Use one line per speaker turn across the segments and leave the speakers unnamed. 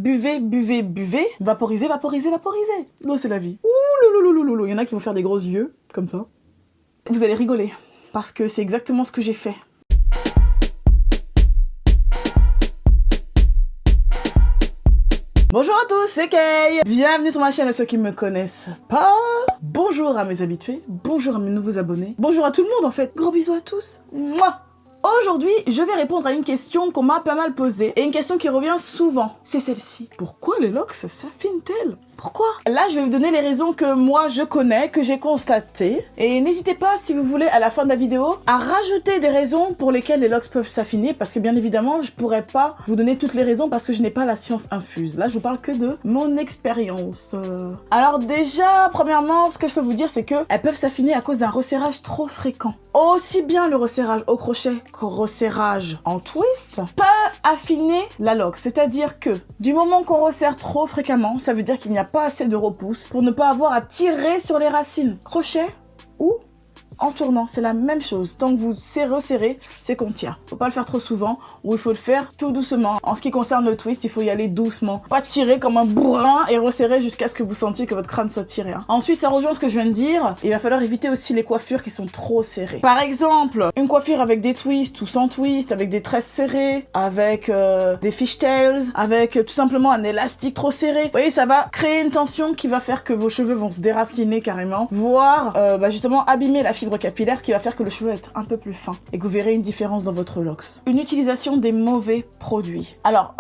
Buvez, buvez, buvez. Vaporisez, vaporisez, vaporisez. L'eau, c'est la vie. Ouh, loulou. Il y en a qui vont faire des gros yeux, comme ça. Vous allez rigoler, parce que c'est exactement ce que j'ai fait. Bonjour à tous, c'est Kay. Bienvenue sur ma chaîne à ceux qui me connaissent pas. Bonjour à mes habitués, bonjour à mes nouveaux abonnés. Bonjour à tout le monde en fait. Gros bisous à tous. Mouah. Aujourd'hui, je vais répondre à une question qu'on m'a pas mal posée et une question qui revient souvent. C'est celle-ci. Pourquoi les locks s'affinent-elles? Pourquoi? Là, je vais vous donner les raisons que moi je connais, que j'ai constatées. Et n'hésitez pas, si vous voulez, à la fin de la vidéo, à rajouter des raisons pour lesquelles les locks peuvent s'affiner. Parce que bien évidemment, je pourrais pas vous donner toutes les raisons parce que je n'ai pas la science infuse. Là, je vous parle que de mon expérience. Alors déjà, premièrement, ce que je peux vous dire, c'est que elles peuvent s'affiner à cause d'un resserrage trop fréquent. Aussi bien le resserrage au crochet qu'au resserrage en twist peut affiner la lock. C'est-à-dire que du moment qu'on resserre trop fréquemment, ça veut dire qu'il n'y a pas assez de repousse pour ne pas avoir à tirer sur les racines. Crochet ou en tournant, c'est la même chose. Tant que vous resserrez, c'est qu'on tient. Faut pas le faire trop souvent ou il faut le faire tout doucement. En ce qui concerne le twist, il faut y aller doucement. Pas tirer comme un bourrin et resserrer jusqu'à ce que vous sentiez que votre crâne soit tiré. Ensuite, ça rejoint ce que je viens de dire. Il va falloir éviter aussi les coiffures qui sont trop serrées. Par exemple, une coiffure avec des twists ou sans twist, avec des tresses serrées, avec des fishtails, avec tout simplement un élastique trop serré. Vous voyez, ça va créer une tension qui va faire que vos cheveux vont se déraciner carrément, voire justement abîmer la fibre capillaire, ce qui va faire que le cheveu va être un peu plus fin et que vous verrez une différence dans votre locks. Une utilisation des mauvais produits. Alors,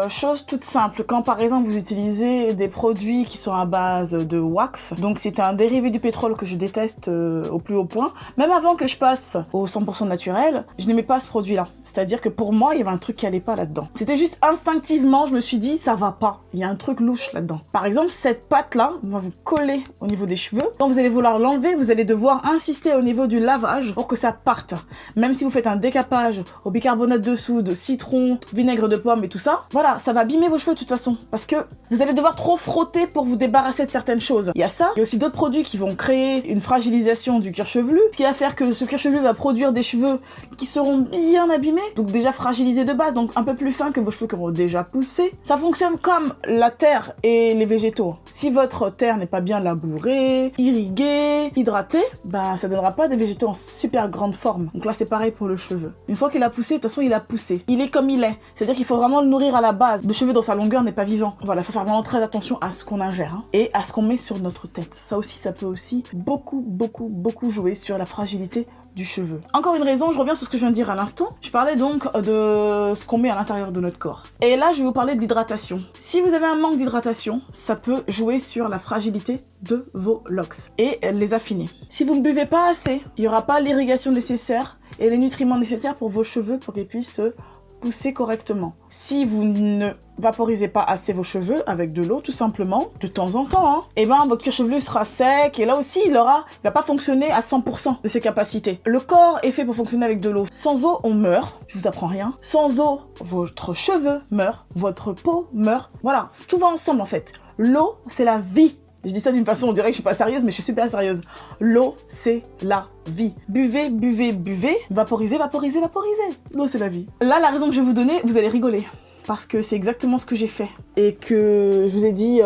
chose toute simple, quand par exemple vous utilisez des produits qui sont à base de wax, donc c'est un dérivé du pétrole que je déteste au plus haut point, même avant que je passe au 100% naturel, je n'aimais pas ce produit-là. C'est-à-dire que pour moi, il y avait un truc qui allait pas là-dedans. C'était juste instinctivement, je me suis dit, ça va pas. Il y a un truc louche là-dedans. Par exemple, cette pâte-là va vous coller au niveau des cheveux. Quand vous allez vouloir l'enlever, vous allez devoir insister au niveau du lavage pour que ça parte. Même si vous faites un décapage au bicarbonate de soude, citron, vinaigre de pomme et tout ça, voilà, ça va abîmer vos cheveux de toute façon. Parce que vous allez devoir trop frotter pour vous débarrasser de certaines choses. Il y a ça, il y a aussi d'autres produits qui vont créer une fragilisation du cuir chevelu, ce qui va faire que ce cuir chevelu va produire des cheveux qui seront bien abîmés, donc déjà fragilisés de base, donc un peu plus fins que vos cheveux qui auront déjà poussé. Ça fonctionne comme la terre et les végétaux. Si votre terre n'est pas bien labourée, irriguée, hydratée, bah ça donnera pas des végétaux en super grande forme. Donc là c'est pareil pour le cheveu. Une fois qu'il a poussé, de toute façon il a poussé. Il est comme il est. C'est-à-dire qu'il faut vraiment le nourrir à la base. Le cheveu dans sa longueur n'est pas vivant. Voilà, il faut faire vraiment très attention à ce qu'on ingère et à ce qu'on met sur notre tête. Ça aussi, ça peut aussi beaucoup jouer sur la fragilité du cheveu. Encore une raison, je reviens sur ce que je viens de dire à l'instant. Je parlais donc de ce qu'on met à l'intérieur de notre corps. Et là, je vais vous parler de l'hydratation. Si vous avez un manque d'hydratation, ça peut jouer sur la fragilité de vos locks et les affiner. Si vous ne buvez pas assez, il n'y aura pas l'irrigation nécessaire et les nutriments nécessaires pour vos cheveux pour qu'ils puissent se pousser correctement. Si vous ne vaporisez pas assez vos cheveux avec de l'eau, tout simplement, de temps en temps, et ben votre cuir chevelu sera sec et là aussi il va pas fonctionner à 100% de ses capacités. Le corps est fait pour fonctionner avec de l'eau. Sans eau, on meurt. Je vous apprends rien. Sans eau, votre cheveu meurt, votre peau meurt. Voilà, tout va ensemble en fait. L'eau, c'est la vie. Je dis ça d'une façon, on dirait que je suis pas sérieuse, mais je suis super sérieuse. L'eau, c'est la vie. Buvez, buvez, buvez. Vaporisez, vaporisez, vaporisez. L'eau, c'est la vie. Là, la raison que je vais vous donner, vous allez rigoler. Parce que c'est exactement ce que j'ai fait. Et que je vous ai dit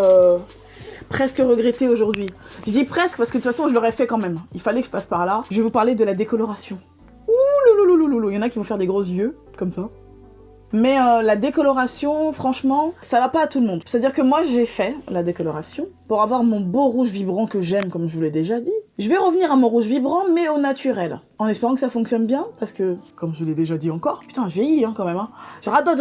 presque regretté aujourd'hui. Je dis presque parce que de toute façon, je l'aurais fait quand même. Il fallait que je passe par là. Je vais vous parler de la décoloration. Ouh, loulou. Il y en a qui vont faire des gros yeux, comme ça. Mais la décoloration, franchement, ça va pas à tout le monde. C'est-à-dire que moi, j'ai fait la décoloration pour avoir mon beau rouge vibrant que j'aime, comme je vous l'ai déjà dit. Je vais revenir à mon rouge vibrant, mais au naturel. En espérant que ça fonctionne bien, parce que, comme je l'ai déjà dit encore, putain, je vieillis quand même. Je radote.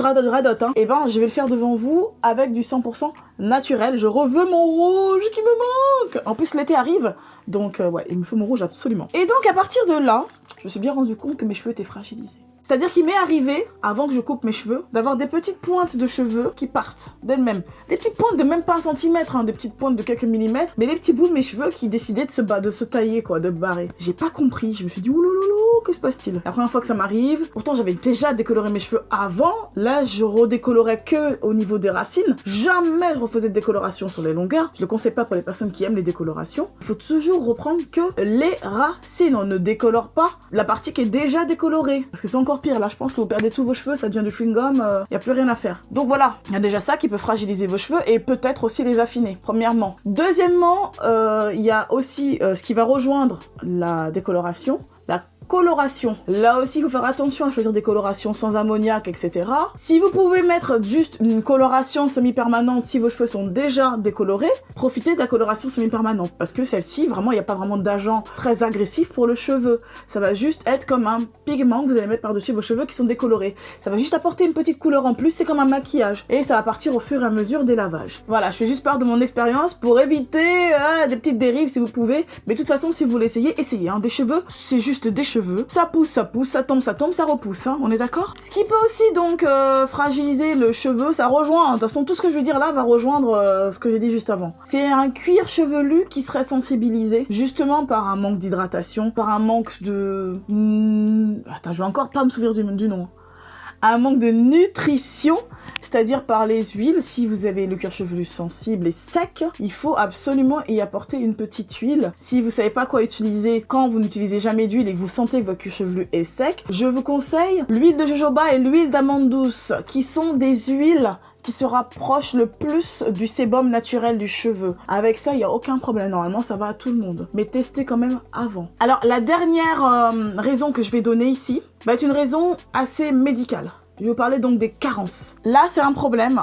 Et ben, je vais le faire devant vous avec du 100% naturel. Je reveux mon rouge qui me manque. En plus, l'été arrive, donc ouais, il me faut mon rouge absolument. Et donc, à partir de là, je me suis bien rendu compte que mes cheveux étaient fragilisés. C'est-à-dire qu'il m'est arrivé, avant que je coupe mes cheveux, d'avoir des petites pointes de cheveux qui partent d'elles-mêmes. Des petites pointes de même pas 1 centimètre, des petites pointes de quelques millimètres, mais des petits bouts de mes cheveux qui décidaient de se tailler, quoi, de barrer. J'ai pas compris, je me suis dit, ouloulou, que se passe-t-il? La première fois que ça m'arrive, pourtant j'avais déjà décoloré mes cheveux avant, là je redécolorais que au niveau des racines, jamais je refaisais de décoloration sur les longueurs, je le conseille pas pour les personnes qui aiment les décolorations. Il faut toujours reprendre que les racines, on ne décolore pas la partie qui est déjà décolorée, parce que c'est encore encore pire. Là, je pense que vous perdez tous vos cheveux, ça devient du chewing-gum, y a plus rien à faire. Donc voilà, il y a déjà ça qui peut fragiliser vos cheveux et peut-être aussi les affiner, premièrement. Deuxièmement, il y a aussi ce qui va rejoindre la décoloration, la coloration. Là aussi, il faut faire attention à choisir des colorations sans ammoniac, etc. Si vous pouvez mettre juste une coloration semi-permanente, si vos cheveux sont déjà décolorés, profitez de la coloration semi-permanente. Parce que celle-ci, vraiment, il n'y a pas vraiment d'agent très agressif pour le cheveu. Ça va juste être comme un pigment que vous allez mettre par-dessus vos cheveux qui sont décolorés. Ça va juste apporter une petite couleur en plus, c'est comme un maquillage. Et ça va partir au fur et à mesure des lavages. Voilà, je fais juste part de mon expérience pour éviter des petites dérives si vous pouvez. Mais de toute façon, si vous l'essayez, essayez. Hein. Des cheveux, c'est juste des cheveux. Ça pousse, ça tombe, ça repousse, hein, on est d'accord? Ce qui peut aussi donc fragiliser le cheveu, ça rejoint, de toute façon tout ce que je vais dire là va rejoindre ce que j'ai dit juste avant. C'est un cuir chevelu qui serait sensibilisé justement par un manque d'hydratation, par un manque de... Attends, je vais encore pas me souvenir du nom. Un manque de nutrition, c'est-à-dire par les huiles. Si vous avez le cuir chevelu sensible et sec, il faut absolument y apporter une petite huile. Si vous savez pas quoi utiliser quand vous n'utilisez jamais d'huile et que vous sentez que votre cuir chevelu est sec, je vous conseille l'huile de jojoba et l'huile d'amande douce, qui sont des huiles qui se rapprochent le plus du sébum naturel du cheveu. Avec ça, il n'y a aucun problème. Normalement, ça va à tout le monde. Mais testez quand même avant. Alors, la dernière raison que je vais donner ici va être une raison assez médicale. Je vais vous parler donc des carences. Là, c'est un problème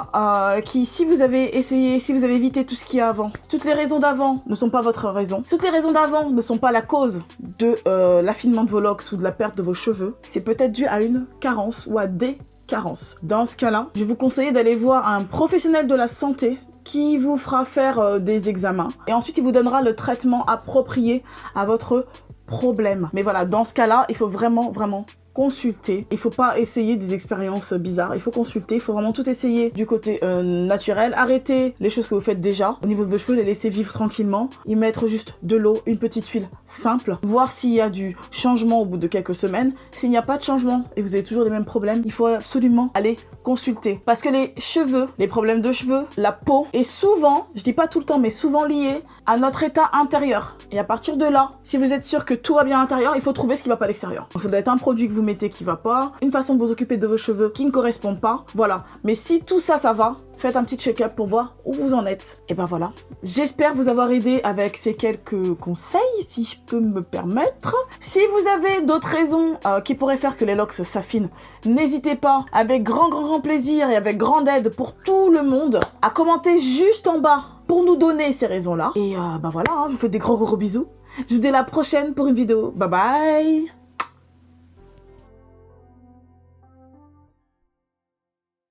qui, si vous avez essayé, si vous avez évité tout ce qu'il y a avant, si toutes les raisons d'avant ne sont pas votre raison, si toutes les raisons d'avant ne sont pas la cause de l'affinement de vos locks ou de la perte de vos cheveux, c'est peut-être dû à une carence ou à des carences. Dans ce cas-là, je vous conseille d'aller voir un professionnel de la santé qui vous fera faire des examens et ensuite il vous donnera le traitement approprié à votre problème. Mais voilà, dans ce cas-là, il faut vraiment consulter. Il faut pas essayer des expériences bizarres. Il faut consulter. Il faut vraiment tout essayer du côté naturel. Arrêtez les choses que vous faites déjà. Au niveau de vos cheveux, les laisser vivre tranquillement. Y mettre juste de l'eau, une petite huile simple. Voir s'il y a du changement au bout de quelques semaines. S'il n'y a pas de changement et vous avez toujours les mêmes problèmes, il faut absolument aller consulter. Parce que les cheveux, les problèmes de cheveux, la peau est souvent, je dis pas tout le temps, mais souvent lié à notre état intérieur. Et à partir de là, si vous êtes sûr que tout va bien à l'intérieur, il faut trouver ce qui va pas à l'extérieur. Donc ça doit être un produit que vous mettez qui va pas, une façon de vous occuper de vos cheveux qui ne correspond pas, voilà. Mais si tout ça, ça va, faites un petit check-up pour voir où vous en êtes. Et ben voilà. J'espère vous avoir aidé avec ces quelques conseils, si je peux me permettre. Si vous avez d'autres raisons qui pourraient faire que les locks s'affinent, n'hésitez pas, avec grand plaisir et avec grande aide pour tout le monde, à commenter juste en bas pour nous donner ces raisons-là. Et bah voilà, hein, je vous fais des gros bisous. Je vous dis à la prochaine pour une vidéo. Bye bye!